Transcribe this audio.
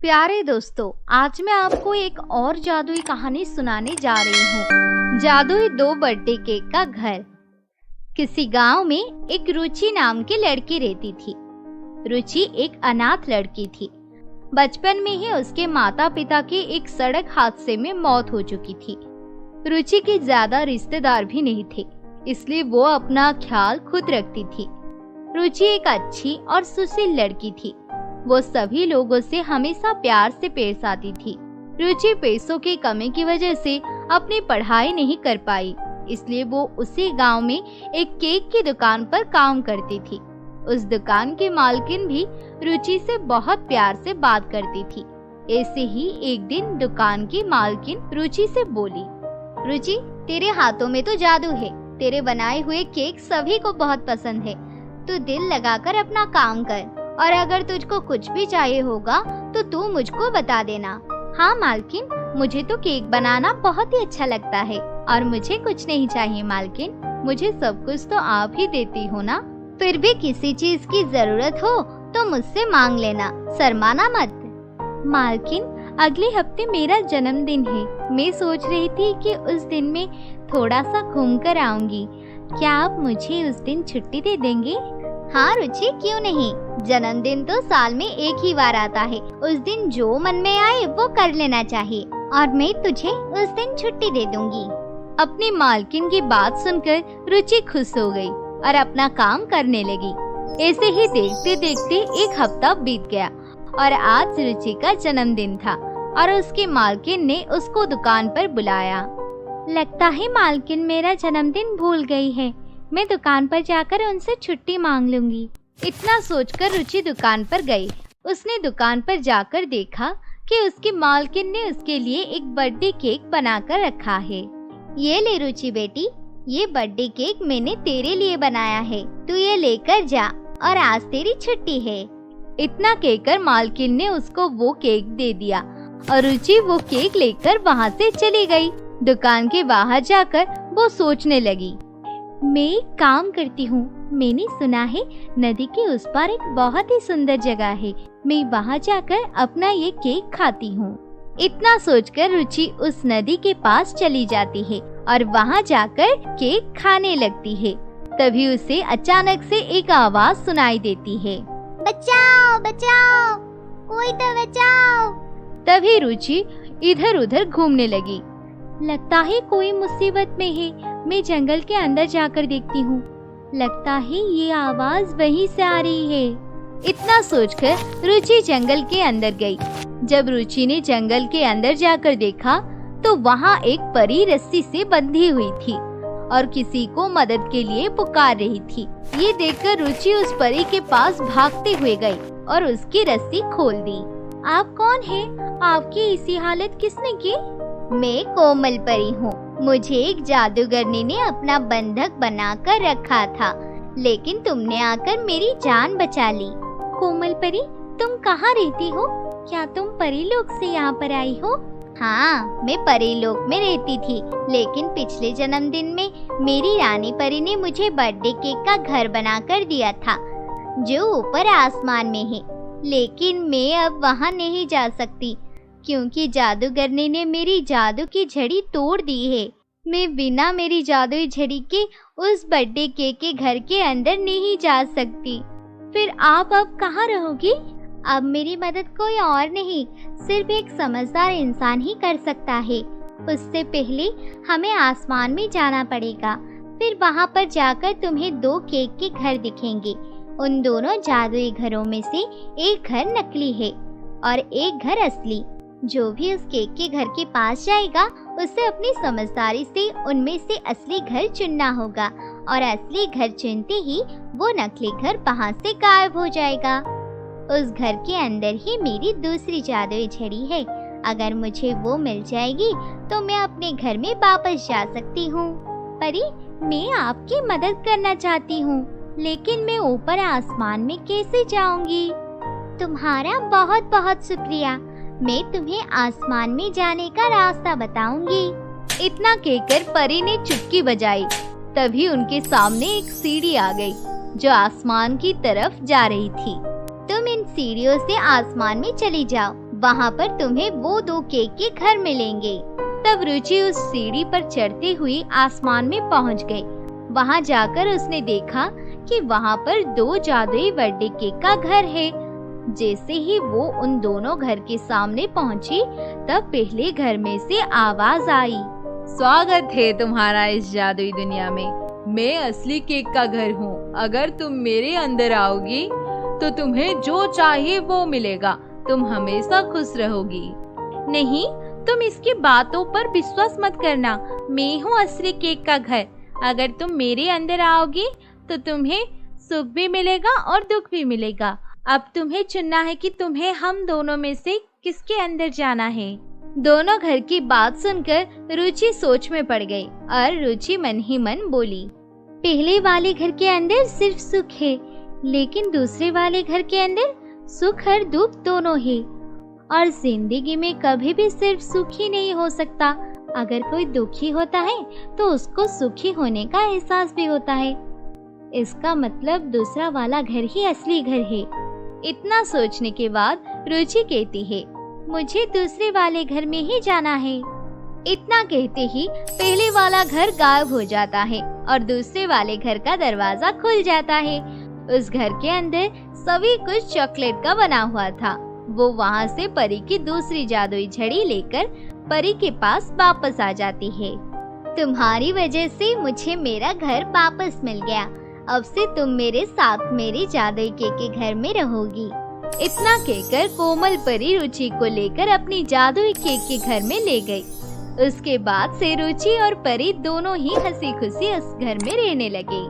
प्यारे दोस्तों, आज मैं आपको एक और जादुई कहानी सुनाने जा रही हूँ। जादुई 2 बर्थडे केक का घर। किसी गांव में एक रुचि नाम की लड़की रहती थी। रुचि एक अनाथ लड़की थी। बचपन में ही उसके माता पिता की एक सड़क हादसे में मौत हो चुकी थी। रुचि के ज्यादा रिश्तेदार भी नहीं थे, इसलिए वो अपना ख्याल खुद रखती थी। रुचि एक अच्छी और सुशील लड़की थी। वो सभी लोगों से हमेशा प्यार से पेश आती थी। रुचि पैसों की कमी की वजह से अपनी पढ़ाई नहीं कर पाई, इसलिए वो उसी गांव में एक केक की दुकान पर काम करती थी। उस दुकान की मालकिन भी रुचि से बहुत प्यार से बात करती थी। ऐसे ही एक दिन दुकान की मालकिन रुचि से बोली, रुचि, तेरे हाथों में तो जादू है। तेरे बनाए हुए केक सभी को बहुत पसंद है। तू दिल लगाकर अपना काम कर, और अगर तुझको कुछ भी चाहिए होगा तो तू मुझको बता देना। हाँ मालकिन, मुझे तो केक बनाना बहुत ही अच्छा लगता है और मुझे कुछ नहीं चाहिए मालकिन, मुझे सब कुछ तो आप ही देती हो ना। फिर भी किसी चीज की जरूरत हो तो मुझसे मांग लेना, शर्माना मत। मालकिन, अगले हफ्ते मेरा जन्मदिन है। मैं सोच रही थी कि उस दिन में थोड़ा सा घूम कर आऊंगी। क्या आप मुझे उस दिन छुट्टी दे देंगे? हाँ रुचि, क्यों नहीं। जन्मदिन तो साल में एक ही बार आता है। उस दिन जो मन में आए वो कर लेना चाहिए और मैं तुझे उस दिन छुट्टी दे दूंगी। अपनी मालकिन की बात सुनकर रुचि खुश हो गई और अपना काम करने लगी। ऐसे ही देखते देखते एक हफ्ता बीत गया और आज रुचि का जन्मदिन था और उसकी मालकिन ने उसको दुकान पर बुलाया। लगता है मालकिन मेरा जन्मदिन भूल गई है। मैं दुकान पर जाकर उनसे छुट्टी मांग लूंगी। इतना सोचकर रुचि दुकान पर गई। उसने दुकान पर जाकर देखा कि उसकी मालकिन ने उसके लिए एक बर्थडे केक बनाकर रखा है। ये ले रुचि बेटी, ये बर्थडे केक मैंने तेरे लिए बनाया है। तू ये लेकर जा और आज तेरी छुट्टी है। इतना कहकर मालकिन ने उसको वो केक दे दिया और रुचि वो केक लेकर वहाँ से चली गई। दुकान के बाहर जाकर वो सोचने लगी, मैं एक काम करती हूँ। मैंने सुना है नदी के उस पार एक बहुत ही सुंदर जगह है। मैं वहाँ जाकर अपना ये केक खाती हूँ। इतना सोचकर रुचि उस नदी के पास चली जाती है और वहाँ जाकर केक खाने लगती है। तभी उसे अचानक से एक आवाज सुनाई देती है, बचाओ बचाओ, कोई तो बचाओ। तभी रुचि इधर उधर घूमने लगी। लगता है कोई मुसीबत में है। मैं जंगल के अंदर जाकर देखती हूँ। लगता है ये आवाज वहीं से आ रही है। इतना सोचकर रुचि जंगल के अंदर गई। जब रुचि ने जंगल के अंदर जाकर देखा तो वहाँ एक परी रस्सी से बंधी हुई थी और किसी को मदद के लिए पुकार रही थी। ये देखकर रुचि उस परी के पास भागते हुए गई और उसकी रस्सी खोल दी। आप कौन हैं? आपकी इसी हालत किसने की? मैं कोमल परी हूँ। मुझे एक जादूगरनी ने अपना बंधक बनाकर रखा था, लेकिन तुमने आकर मेरी जान बचा ली। कोमल परी, तुम कहाँ रहती हो? क्या तुम परीलोक से यहाँ पर आई हो? हाँ, मैं परीलोक में रहती थी, लेकिन पिछले जन्मदिन में मेरी रानी परी ने मुझे बर्थडे केक का घर बनाकर दिया था, जो ऊपर आसमान में है। लेकिन मैं अब वहाँ नहीं जा सकती, क्योंकि जादूगरनी ने मेरी जादू की झड़ी तोड़ दी है। मैं बिना मेरी जादुई झड़ी के उस बर्थडे केक के घर के अंदर नहीं जा सकती। फिर आप अब कहाँ रहोगी? अब मेरी मदद कोई और नहीं, सिर्फ एक समझदार इंसान ही कर सकता है। उससे पहले हमें आसमान में जाना पड़ेगा। फिर वहाँ पर जाकर तुम्हें 2 केक के घर दिखेंगे। उन दोनों जादुई घरों में से एक घर नकली है और एक घर असली। जो भी उस केक के घर के पास जाएगा, उसे अपनी समझदारी से उनमें से असली घर चुनना होगा और असली घर चुनते ही वो नकली घर वहाँ से गायब हो जाएगा। उस घर के अंदर ही मेरी दूसरी जादुई झड़ी है। अगर मुझे वो मिल जाएगी तो मैं अपने घर में वापस जा सकती हूँ। परी, मैं आपकी मदद करना चाहती हूँ, लेकिन मैं ऊपर आसमान में कैसे जाऊंगी? तुम्हारा बहुत बहुत शुक्रिया। मैं तुम्हें आसमान में जाने का रास्ता बताऊंगी। इतना कहकर परी ने चुटकी बजाई। तभी उनके सामने एक सीढ़ी आ गई जो आसमान की तरफ जा रही थी। तुम इन सीढ़ियों से आसमान में चली जाओ, वहाँ पर तुम्हें वो 2 केक के घर मिलेंगे। तब रुचि उस सीढ़ी पर चढ़ते हुए आसमान में पहुँच गई। वहाँ जाकर उसने देखा कि वहाँ पर 2 जादुई बर्थडे केक का घर है। जैसे ही वो उन दोनों घर के सामने पहुँची, तब पहले घर में से आवाज आई, स्वागत है तुम्हारा इस जादुई दुनिया में। मैं असली केक का घर हूँ। अगर तुम मेरे अंदर आओगी तो तुम्हें जो चाहिए वो मिलेगा। तुम हमेशा खुश रहोगी। नहीं, तुम इसकी बातों पर विश्वास मत करना। मैं हूँ असली केक का घर। अगर तुम मेरे अंदर आओगी तो तुम्हें सुख भी मिलेगा और दुख भी मिलेगा। अब तुम्हें चुनना है कि तुम्हें हम दोनों में से किसके अंदर जाना है। दोनों घर की बात सुनकर रुचि सोच में पड़ गई और रुचि मन ही मन बोली, पहले वाले घर के अंदर सिर्फ सुख है, लेकिन दूसरे वाले घर के अंदर सुख और दुख दोनों है। और जिंदगी में कभी भी सिर्फ सुख ही नहीं हो सकता। अगर कोई दुखी होता है तो उसको सुखी होने का एहसास भी होता है। इसका मतलब दूसरा वाला घर ही असली घर है। इतना सोचने के बाद रुचि कहती है, मुझे दूसरे वाले घर में ही जाना है। इतना कहते ही पहले वाला घर गायब हो जाता है और दूसरे वाले घर का दरवाजा खुल जाता है। उस घर के अंदर सभी कुछ चॉकलेट का बना हुआ था। वो वहाँ से परी की दूसरी जादुई छड़ी लेकर परी के पास वापस आ जाती है। तुम्हारी वजह से मुझे मेरा घर वापस मिल गया। अब से तुम मेरे साथ मेरी जादुई केक के घर में रहोगी। इतना कहकर कोमल परी रुचि को लेकर अपनी जादुई केक के घर में ले गई। उसके बाद से रुचि और परी दोनों ही हंसी खुशी उस घर में रहने लगे।